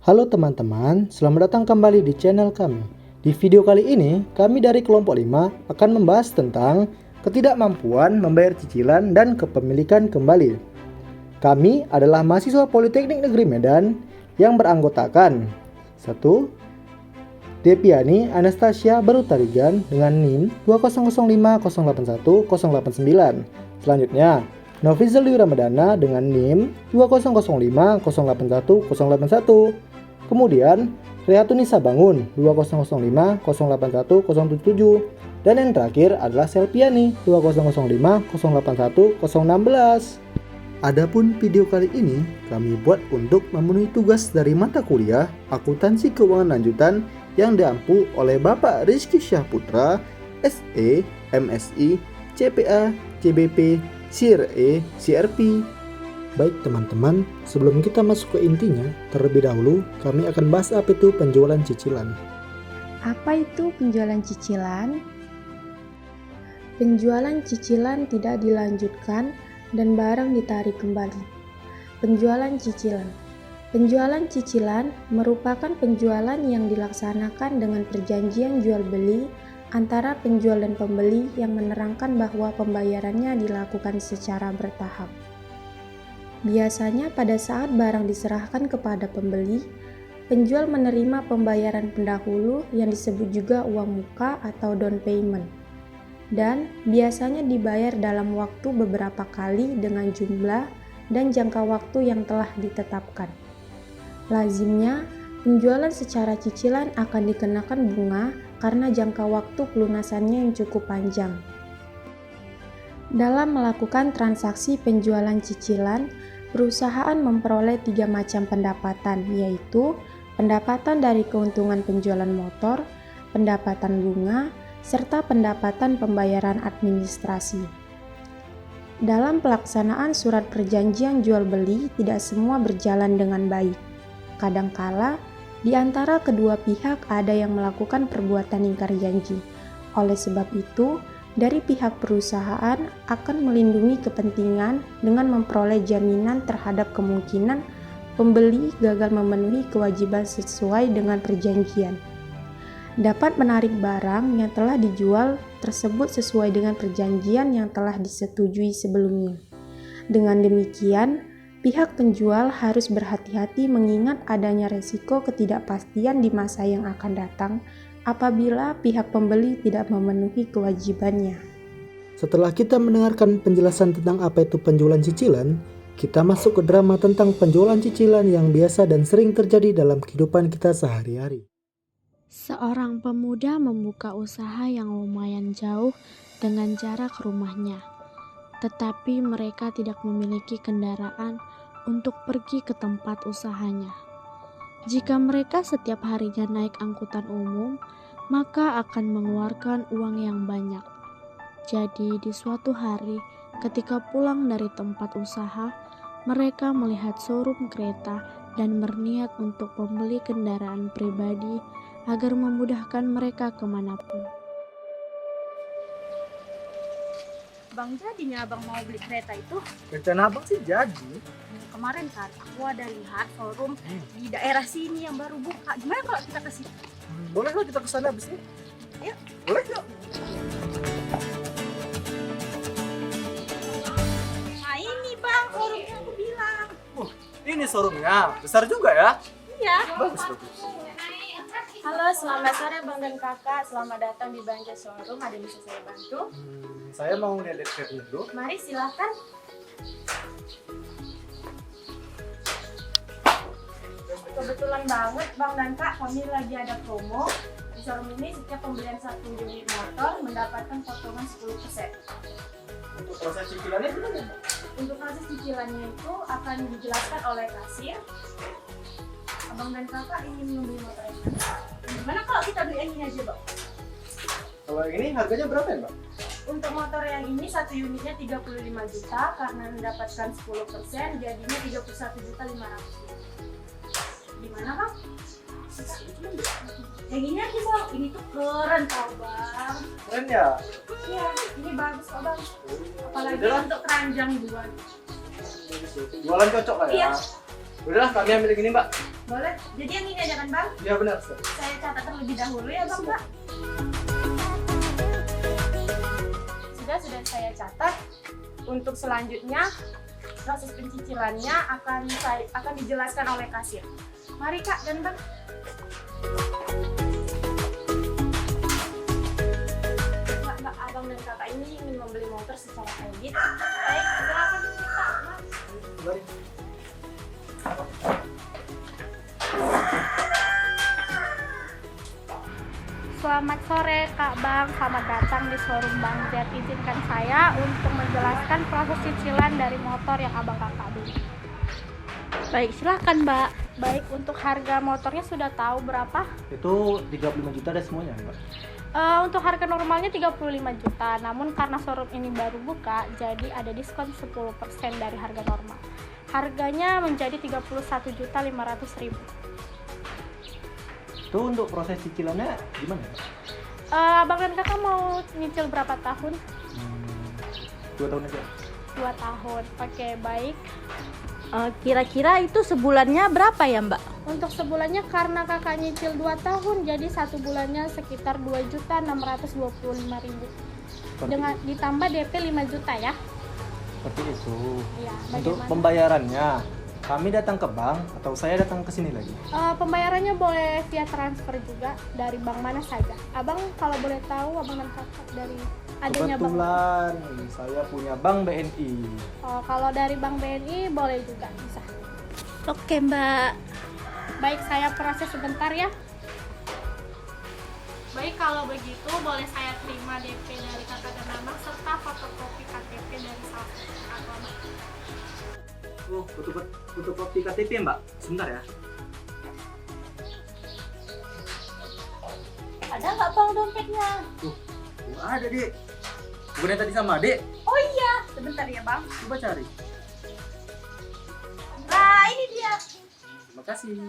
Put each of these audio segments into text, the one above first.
Halo teman-teman, selamat datang kembali di channel kami. Di video kali ini, kami dari kelompok 5 akan membahas tentang ketidakmampuan membayar cicilan dan kepemilikan kembali. Kami adalah mahasiswa Politeknik Negeri Medan yang beranggotakan 1. Depiani Anastasia Barutarigan dengan NIM 2005081-089. Selanjutnya, Nofrizal Ramadana dengan NIM 2005081-081. Kemudian, Rehatunisa Bangun 2005081-077. Dan yang terakhir adalah Selpiani 2005081-016. Adapun video kali ini kami buat untuk memenuhi tugas dari mata kuliah Akuntansi Keuangan Lanjutan yang diampu oleh Bapak Rizky Syahputra, SE, MSI, CPA, CBP, CRE, CRP. Baik teman-teman, sebelum kita masuk ke intinya, terlebih dahulu kami akan bahas apa itu penjualan cicilan. Apa itu penjualan cicilan? Penjualan cicilan tidak dilanjutkan dan barang ditarik kembali. Penjualan cicilan. Penjualan cicilan merupakan penjualan yang dilaksanakan dengan perjanjian jual beli antara penjual dan pembeli yang menerangkan bahwa pembayarannya dilakukan secara bertahap. Biasanya pada saat barang diserahkan kepada pembeli, penjual menerima pembayaran pendahulu yang disebut juga uang muka atau down payment, dan biasanya dibayar dalam waktu beberapa kali dengan jumlah dan jangka waktu yang telah ditetapkan. Lazimnya, penjualan secara cicilan akan dikenakan bunga karena jangka waktu pelunasannya yang cukup panjang. Dalam melakukan transaksi penjualan cicilan, perusahaan memperoleh 3 macam pendapatan, yaitu pendapatan dari keuntungan penjualan motor, pendapatan bunga, serta pendapatan pembayaran administrasi. Dalam pelaksanaan surat perjanjian jual beli, tidak semua berjalan dengan baik. Kadangkala, di antara kedua pihak ada yang melakukan perbuatan ingkar janji. Oleh sebab itu, dari pihak perusahaan akan melindungi kepentingan dengan memperoleh jaminan terhadap kemungkinan pembeli gagal memenuhi kewajiban sesuai dengan perjanjian. Dapat menarik barang yang telah dijual tersebut sesuai dengan perjanjian yang telah disetujui sebelumnya. Dengan demikian, pihak penjual harus berhati-hati mengingat adanya resiko ketidakpastian di masa yang akan datang apabila pihak pembeli tidak memenuhi kewajibannya. Setelah kita mendengarkan penjelasan tentang apa itu penjualan cicilan, kita masuk ke drama tentang penjualan cicilan yang biasa dan sering terjadi dalam kehidupan kita sehari-hari. Seorang pemuda membuka usaha yang lumayan jauh dengan jarak rumahnya, tetapi mereka tidak memiliki kendaraan untuk pergi ke tempat usahanya. Jika mereka setiap harinya naik angkutan umum, maka akan mengeluarkan uang yang banyak. Jadi di suatu hari, ketika pulang dari tempat usaha, mereka melihat showroom kereta dan berniat untuk membeli kendaraan pribadi agar memudahkan mereka kemanapun. Bang, jadinya abang mau beli kereta itu? Rencana abang sih jadi. Kemarin kan aku ada lihat showroom di daerah sini yang baru buka. Gimana kalau kita ke situ? Boleh lah kita kesana abis ini. Ayo. Boleh yuk. Nah ini bang, showroom yang aku bilang. Ini showroomnya, besar juga ya? Iya. Bagus. Halo, selamat sore bang dan kakak. Selamat datang di Banja Showroom. Ada yang bisa saya bantu? Saya mau lihat kereta dulu. Mari silahkan. Kebetulan banget bang dan kak, kami lagi ada promo. Di showroom ini setiap pembelian 1 unit motor mendapatkan potongan 10%. Untuk proses cicilannya gimana? Untuk proses cicilannya itu akan dijelaskan oleh kasir. Abang dan kakak ingin membeli motor yang mana? Gimana kalau kita beli yang ini aja bang? Kalau yang ini harganya berapa ya Mbak? Untuk motor yang ini 1 unitnya 35 juta, karena mendapatkan 10% jadinya 31.500.000. Gimana bang? Yang ini aja bang, ini tuh keren tau bang. Keren ya? Iya, ini bagus kok bang. Apalagi Udah lah. untuk keranjang juga. Jualan cocok lah ya? Iya. Udahlah kami ambil yang ini Mbak. Boleh. Jadi yang ini aja kan Bang? Ya benar, Ustaz. Saya catat terlebih dahulu ya Bang, Pak. Sudah saya catat. Untuk selanjutnya proses pencicilannya akan dijelaskan oleh kasir. Mari Kak dan Bang. Mbak, Abang dan Kakak ini ingin membeli motor secara kredit. Baik, silakan Kak, Mas. Mari. Selamat sore Kak Bang, selamat datang di showroom Bang Jet. Izinkan saya untuk menjelaskan proses cicilan dari motor yang Abang Kakak beli. Baik, silahkan Mbak. Baik, untuk harga motornya sudah tahu berapa? Itu 35 juta ada semuanya, Mbak. Untuk harga normalnya 35 juta, namun karena showroom ini baru buka, jadi ada diskon 10% dari harga normal. Harganya menjadi 31.500.000. Itu untuk proses cicilannya gimana, Mbak? Abang dan Kakak mau nyicil berapa tahun? 2 tahun aja. 2 tahun. Oke, baik. Kira-kira itu sebulannya berapa ya Mbak? Untuk sebulannya karena kakak nyicil 2 tahun, jadi satu bulannya sekitar 2.625.000. Dengan ditambah DP 5 juta ya. Seperti itu. Iya, Untuk bagaimana? pembayarannya, kami datang ke bank atau saya datang ke sini lagi? Pembayarannya boleh via transfer juga dari bank mana saja. Abang kalau boleh tahu, abang dan kakak dari adanya bank. Kebetulan saya punya bank BNI. Kalau dari bank BNI boleh juga, bisa. Oke Mbak. Baik, saya proses sebentar ya. Baik, kalau begitu boleh saya terima DP dari kakak dan abang serta fotokopi KTP dari salah satu kakak. Oh, fotokopi KTP ya, Mbak? Sebentar ya. Ada nggak bang dompetnya? Wah, ada, Dek. Bukannya tadi sama Dek? Oh iya, sebentar ya bang. Coba cari. Nah, ini dia. Terima kasih.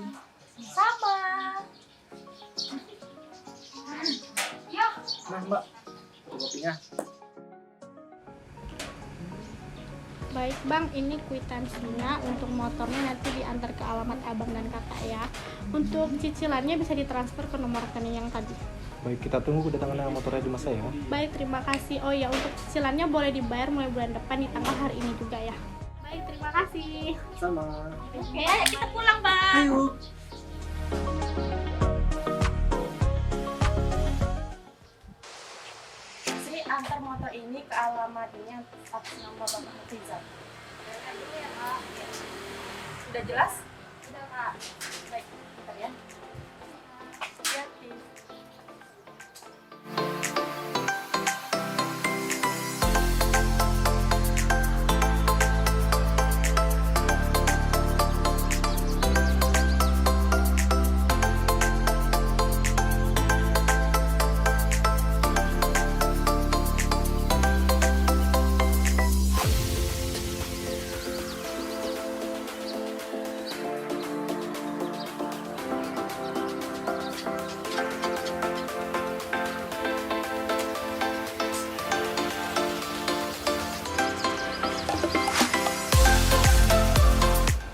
Sama. Ya. Nah, Mbak, fotokopinya. Baik bang, ini kwitansinya. Untuk motornya nanti diantar ke alamat abang dan kakak ya. Untuk cicilannya bisa ditransfer ke nomor rekening yang tadi. Baik, kita tunggu kedatangan motornya di masa ya. Baik, terima kasih. Oh ya, untuk cicilannya boleh dibayar mulai bulan depan di tanggal hari ini juga ya. Baik, terima kasih. Sama. Oke, ayo kita pulang bang. Ayo. Sri antar motor ini ke alamat ini atas nama Bapak Rizal. Sudah jelas? Sudah Kak. Baik, bentar ya. Hati-hati.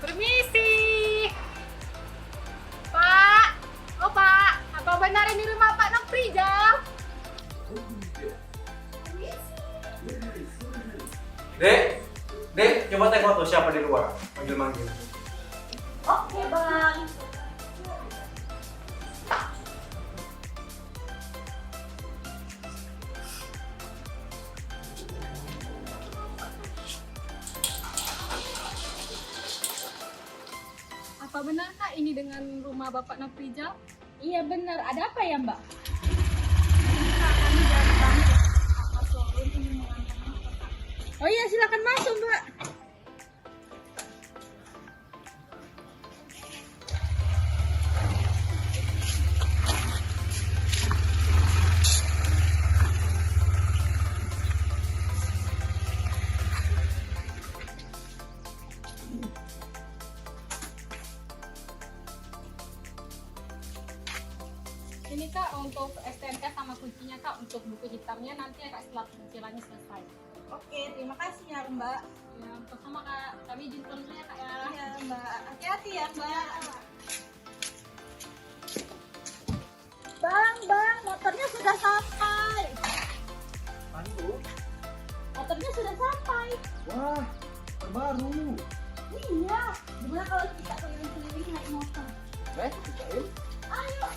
Permisi. Pak. Oh Pak, apa benar ini rumah Pak Noprijal? Dek, coba tengok tuh siapa di luar. Manggil-manggil. Oke Bang. Apa benar Kak ini dengan rumah Bapak Noprijal? Iya benar, ada apa ya mbak? Kak, kami dari Bang Apa showroom ingin mengantar motor Kak. Oh iya, silakan masuk mbak. Ini Kak untuk STNK sama kuncinya Kak, untuk buku hitamnya nanti ya Kak setelah cicilannya selesai. Oke, terima kasih ya mbak. Ya, sama Kak, kami izin pulang dulu ya Kak ya. Iya mbak, hati-hati ya mbak. sudah sampai. Ayo. Motornya sudah sampai. Wah, terbaru. Iya. Gimana kalau kita keliling-keliling naik motor? Cobain. Ayo.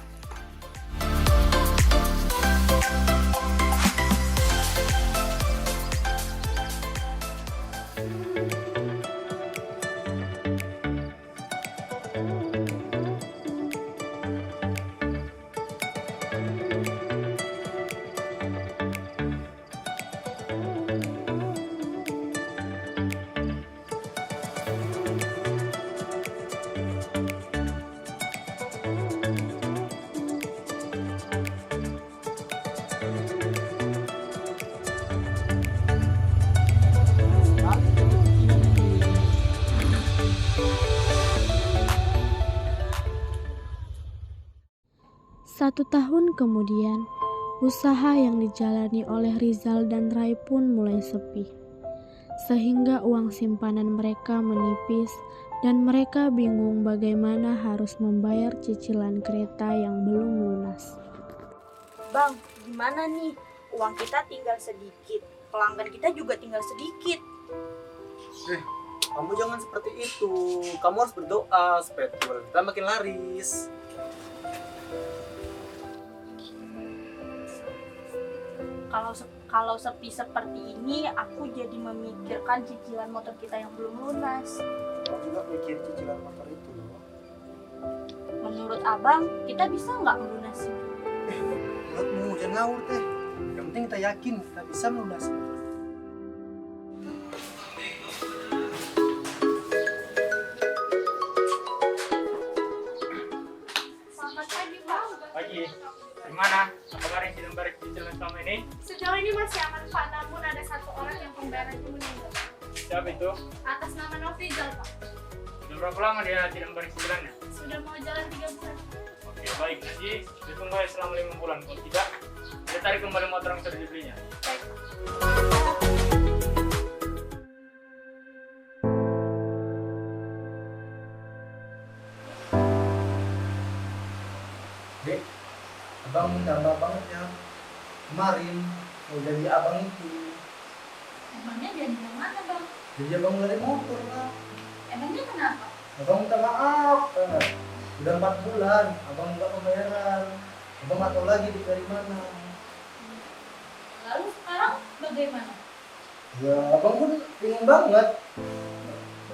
Satu tahun kemudian, usaha yang dijalani oleh Rizal dan Rai pun mulai sepi. Sehingga uang simpanan mereka menipis dan mereka bingung bagaimana harus membayar cicilan kereta yang belum lunas. Bang, gimana nih? Uang kita tinggal sedikit, pelanggan kita juga tinggal sedikit. Kamu jangan seperti itu. Kamu harus berdoa supaya jualan kita makin laris. Kalau sepi seperti ini, aku jadi memikirkan cicilan motor kita yang belum lunas. Kamu juga mikir cicilan motor itu. Menurut abang, kita bisa nggak melunasi? Menurutmu jangan ngawur teh. Yang penting kita yakin kita bisa melunasi. Selamat pagi, Bang. Pagi, gimana? Apakah yang sedang bayar cicilan selama ini? Sejauh ini masih aman Pak, namun ada satu orang yang pembayarannya meninggal. Siapa itu? Atas nama Nofrizal Pak. Sudah berapa lama dia tidak bayar cicilannya? Sudah mau jalan 3 bulan. Oke, baik. Nanti ditunggu ya selama 5 bulan. Kalau tidak, kita tarik kembali motor yang sudah dibelinya. Baik. Dek, abang nambah banget ya. Kemarin mau jadi abang itu. Emangnya dia di mana, Bang? Jadi abang dari motor lah. Emangnya kenapa? Abang minta maaf. Udah 4 bulan, abang nggak pembayaran. Abang nggak tahu lagi dari mana. Lalu sekarang bagaimana? Ya, abang pun bingung banget.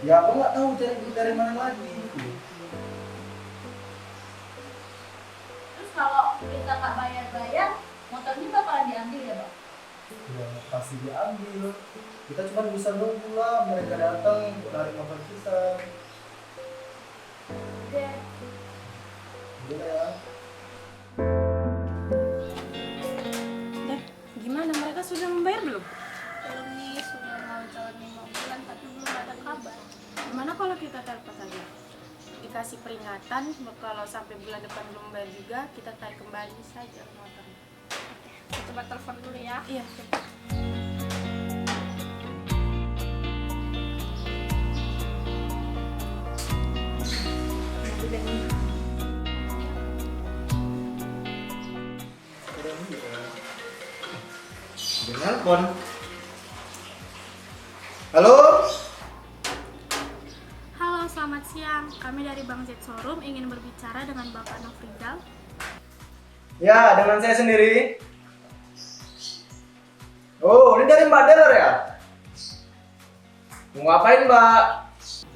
Ya, abang nggak tahu cari duit dari mana lagi. Terus kalau kita nggak bayar-bayar, motornya bakalan diambil ya, Bang? Ya, pasti diambil. Kita cuma bisa nunggu lah mereka datang untuk narik motor kita. Udah. Udah ya. Gimana, mereka sudah membayar belum? Belum nih, sudah mau jalan 5 bulan tapi belum ada kabar. Gimana kalau kita telepon saja? Dikasih peringatan, kalau sampai bulan depan belum bayar juga, kita tarik kembali saja motornya. Kita coba telepon dulu ya. Iya, coba. Dia nelpon. Halo? Halo, selamat siang. Kami dari Bang Z Showroom ingin berbicara dengan Bapak Nofrizal. Ya, dengan saya sendiri. Oh, ini dari Mbak Delar ya? Mau ngapain, Mbak?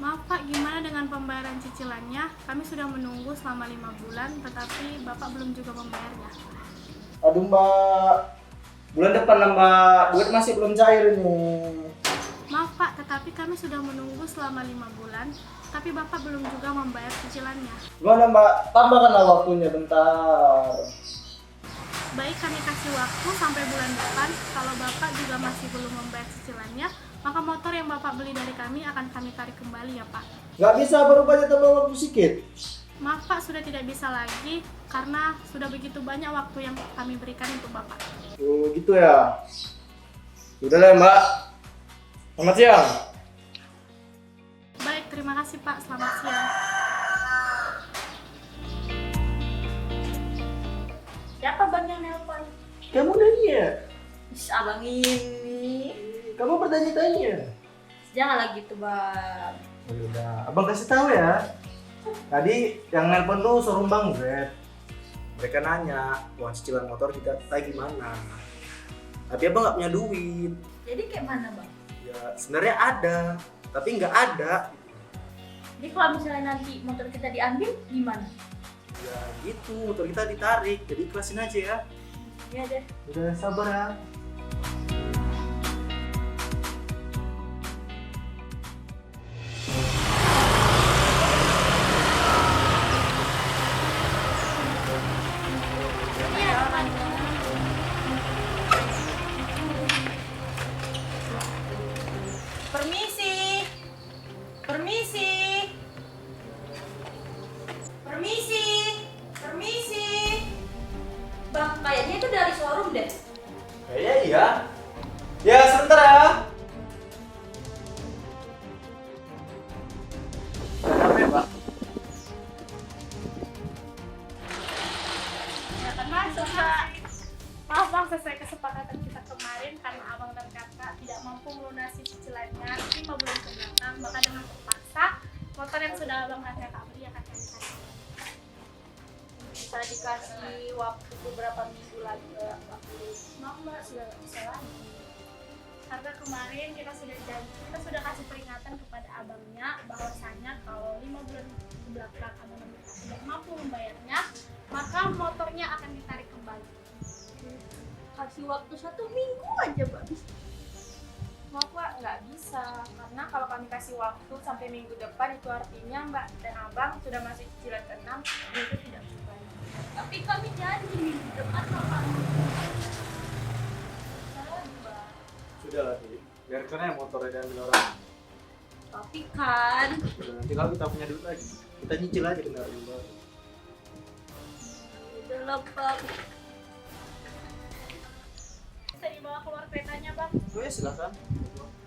Maaf Pak, gimana dengan pembayaran cicilannya? Kami sudah menunggu selama 5 bulan, tetapi Bapak belum juga membayarnya. Aduh, Mbak. Bulan depan lah, Mbak. Duit masih belum cair ini. Maaf Pak, tetapi kami sudah menunggu selama 5 bulan, tapi Bapak belum juga membayar cicilannya. Gimana, Mbak? Tambahkanlah waktunya bentar. Baik, kami kasih waktu sampai bulan depan. Kalau Bapak juga masih belum membayar cicilannya, maka motor yang Bapak beli dari kami akan kami tarik kembali ya Pak. Nggak bisa baru aja tambah waktu sedikit. Maaf Pak, sudah tidak bisa lagi karena sudah begitu banyak waktu yang kami berikan untuk Bapak. Oh, gitu ya. Udah lah, Mbak. Selamat siang. Baik, terima kasih Pak. Selamat siang. Siapa bang yang nelpon? Kamu nanya. Abang ini. Kamu bertanya-tanya. Janganlah gitu, Bang. Oh, yaudah, abang kasih tahu ya. Tadi yang nelpon tuh showroom Bang Zed. Mereka nanya uang cicilan motor kita gimana. Tapi abang nggak punya duit. Jadi kayak mana, Bang? Ya sebenarnya ada, tapi nggak ada. Jadi kalau misalnya nanti motor kita diambil, gimana? Ya gitu, motor kita ditarik. Jadi ikhlasin aja ya. Iya deh. Udah sabar ya. Permisi. Permisi. Permisi. Permisi. Bang, kayaknya itu dari showroom deh. Kayaknya iya. Ya sebentar ya. Ada Pak? Silakan masuk, Kak. Maaf Bang, sesuai kesepakatan kita kemarin karena Abang dan Kakak tidak mampu melunasi cicilannya 5 bulan ke belakang, maka dengan terpaksa motor yang sudah Abang dan Kakak beli akan kami kasih. Bisa dikasih waktu beberapa minggu lagi, Mbak. Maaf Mbak, sudah nggak bisa lagi. Karena kemarin kita sudah kasih peringatan kepada abangnya bahwasanya kalau 5 bulan ke belakang abang dan Kakak tidak mampu membayarnya, maka motornya akan ditarik kembali. Kasih waktu 1 minggu aja, Mbak. Maaf Pak, nggak bisa. Karena kalau kami kasih waktu sampai minggu depan, itu artinya Mbak dan Abang sudah masuk cicilan ke-6, itu tidak bisa bayar. Tapi kami janji minggu depan Bapak. Sudah lah, biarkan aja motornya diambil orang. Tapi kan Udah, nanti kalau kita punya duit lagi, kita nyicil aja kendaraan yang baru. udah lah, Bang. Bisa dibawa keluar keretanya Bang. Oh ya silakan.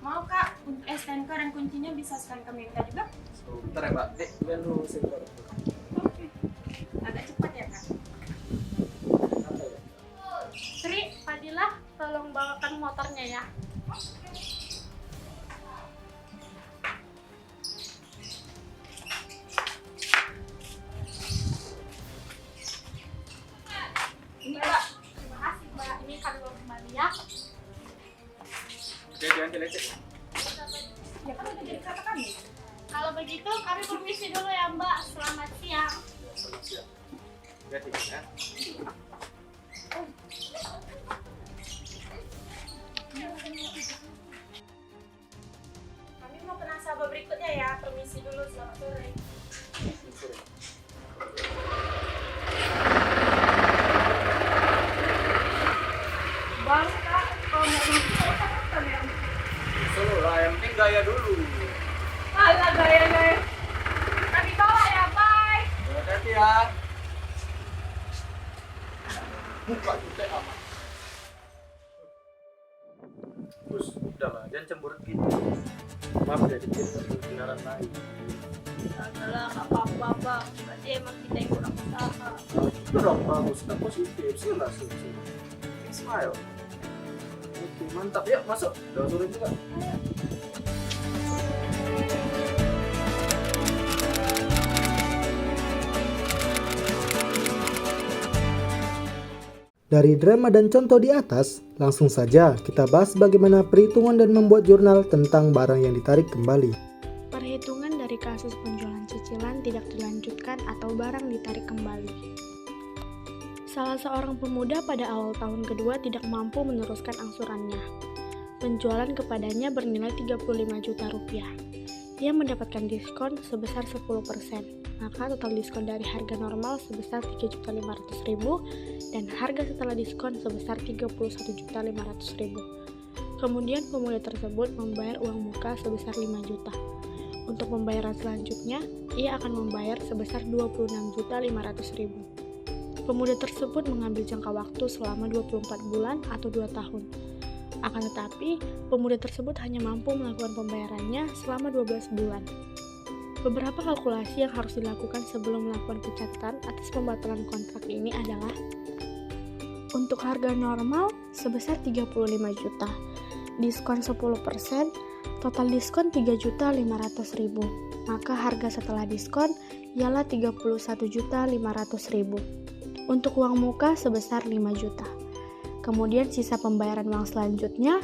Mau Kak, untuk STNK dan kuncinya bisa sekali kami minta juga? Bentar ya Pak, biar dulu sebentar. Oke. Agak cepat ya Kak. Apa ya? Sri, Fadilah, tolong bawakan motornya ya. Ini, Mbak. Terima kasih Mbak, ini kami bawa kembali ya. Oke, jangan dilecek. Ya kan udah jadi kata kami. Kalau begitu kami permisi dulu ya Mbak. Selamat siang. Ya, selamat siang. Hati-hati ya. Kami mau ke nasabah berikutnya ya. Permisi dulu, selamat sore. Bang, Kak, kalau mau masuk apa kalian? Solo lah, yang penting gaya dulu. Alah gaya-gaya. Kami tolak ya, bye. Hati-hati ya. Buka juga aman. Bos, udah lah, jangan cemberut gitu. Maaf ya, dikit kendaraan lain. Adalah nggak apa-apa, Bang. Berarti emang kita yang kurang usaha. Itu dong bagus, kita positif, sila sih. Smile. Oke, mantap. Yuk masuk. Udah sore juga. Dari drama dan contoh di atas, langsung saja kita bahas bagaimana perhitungan dan membuat jurnal tentang barang yang ditarik kembali. Perhitungan dari kasus penjualan cicilan tidak dilanjutkan atau barang ditarik kembali. Salah seorang pemuda pada awal tahun kedua tidak mampu meneruskan angsurannya. Penjualan kepadanya bernilai 35 juta rupiah. Dia mendapatkan diskon sebesar 10%, maka total diskon dari harga normal sebesar 3.500.000 dan harga setelah diskon sebesar 31.500.000. Kemudian pemuda tersebut membayar uang muka sebesar 5 juta. Untuk pembayaran selanjutnya, ia akan membayar sebesar 26.500.000. Pemuda tersebut mengambil jangka waktu selama 24 bulan atau 2 tahun. Akan tetapi, pemuda tersebut hanya mampu melakukan pembayarannya selama 12 bulan. Beberapa kalkulasi yang harus dilakukan sebelum melakukan pencatatan atas pembatalan kontrak ini adalah Untuk harga normal sebesar 35 juta. Diskon 10%, total diskon 3.500.000. Maka harga setelah diskon ialah 31.500.000. Untuk uang muka sebesar 5 juta. Kemudian sisa pembayaran uang selanjutnya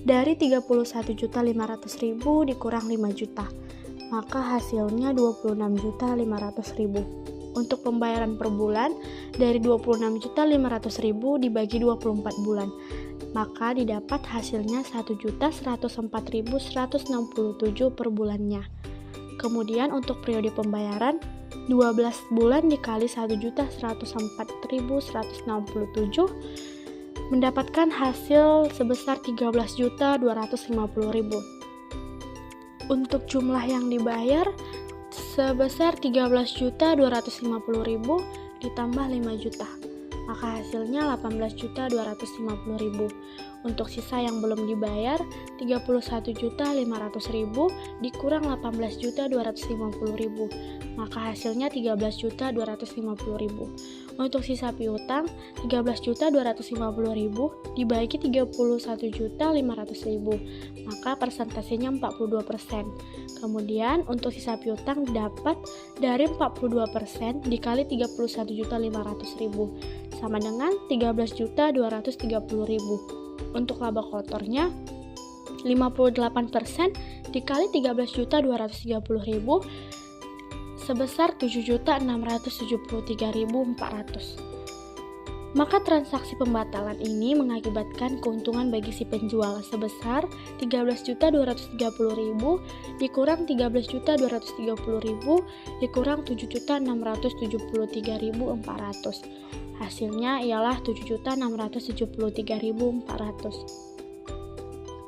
dari 31.500.000 dikurang 5 juta. Maka hasilnya 26.500.000. Untuk pembayaran per bulan dari 26.500.000 dibagi 24 bulan, maka didapat hasilnya 1.104.167 per bulannya. Kemudian untuk periode pembayaran 12 bulan dikali 1.104.167 mendapatkan hasil sebesar 13.250.000. Untuk jumlah yang dibayar sebesar 13.250.000 ditambah 5 juta, maka hasilnya 18.250.000. Untuk sisa yang belum dibayar 31.500.000 dikurang 18.250.000, maka hasilnya 13.250.000. Untuk sisa piutang 13.250.000 dibagi 31.500.000, maka persentasenya 42%. Kemudian untuk sisa piutang dapat dari 42% dikali 31.500.000 sama dengan 13.230.000. Untuk laba kotornya 58% dikali 13.230.000 sebesar 7.673.400. Maka transaksi pembatalan ini mengakibatkan keuntungan bagi si penjual sebesar 13.230.000 dikurang 13.230.000 dikurang 7.673.400. Hasilnya ialah 7.673.400.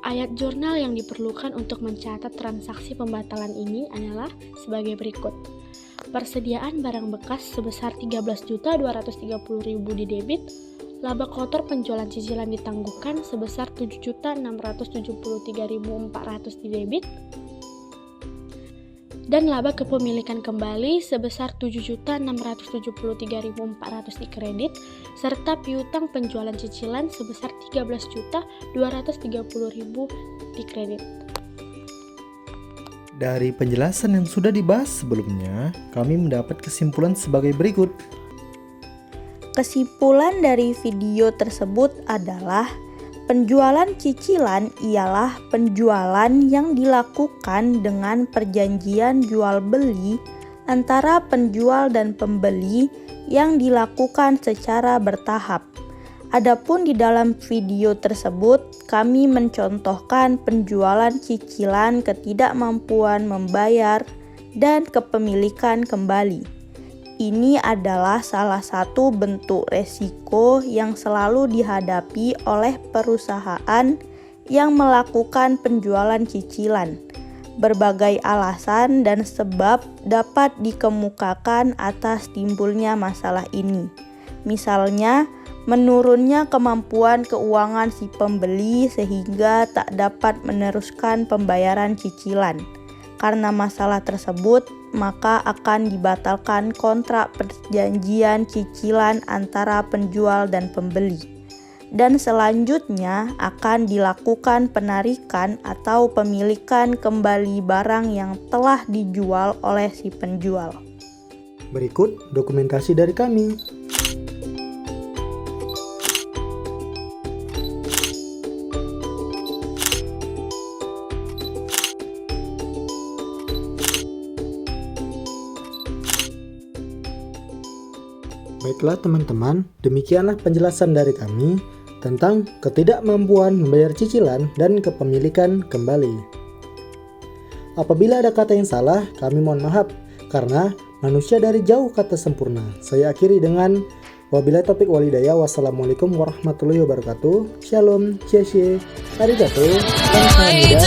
Ayat jurnal yang diperlukan untuk mencatat transaksi pembatalan ini adalah sebagai berikut. Persediaan barang bekas sebesar 13.230.000 didebit, laba kotor penjualan cicilan ditangguhkan sebesar 7.673.400 didebit, dan laba kepemilikan kembali sebesar 7.673.400 dikredit, serta piutang penjualan cicilan sebesar 13.230.000 dikredit. Dari penjelasan yang sudah dibahas sebelumnya, kami mendapat kesimpulan sebagai berikut. Kesimpulan dari video tersebut adalah penjualan cicilan ialah penjualan yang dilakukan dengan perjanjian jual beli antara penjual dan pembeli yang dilakukan secara bertahap. Adapun di dalam video tersebut, kami mencontohkan penjualan cicilan ketidakmampuan membayar dan kepemilikan kembali. Ini adalah salah satu bentuk resiko yang selalu dihadapi oleh perusahaan yang melakukan penjualan cicilan. Berbagai alasan dan sebab dapat dikemukakan atas timbulnya masalah ini. Misalnya, menurunnya kemampuan keuangan si pembeli sehingga tak dapat meneruskan pembayaran cicilan. Karena masalah tersebut, maka akan dibatalkan kontrak perjanjian cicilan antara penjual dan pembeli. Dan selanjutnya akan dilakukan penarikan atau pemilikan kembali barang yang telah dijual oleh si penjual. Berikut dokumentasi dari kami. Baiklah teman-teman, demikianlah penjelasan dari kami tentang ketidakmampuan membayar cicilan dan kepemilikan kembali. Apabila ada kata yang salah, kami mohon maaf, karena manusia dari jauh kata sempurna. Saya akhiri dengan wabillahi taufiq wal hidayah. Wassalamualaikum warahmatullahi wabarakatuh. Shalom, shie, arigato, kamsahamnida.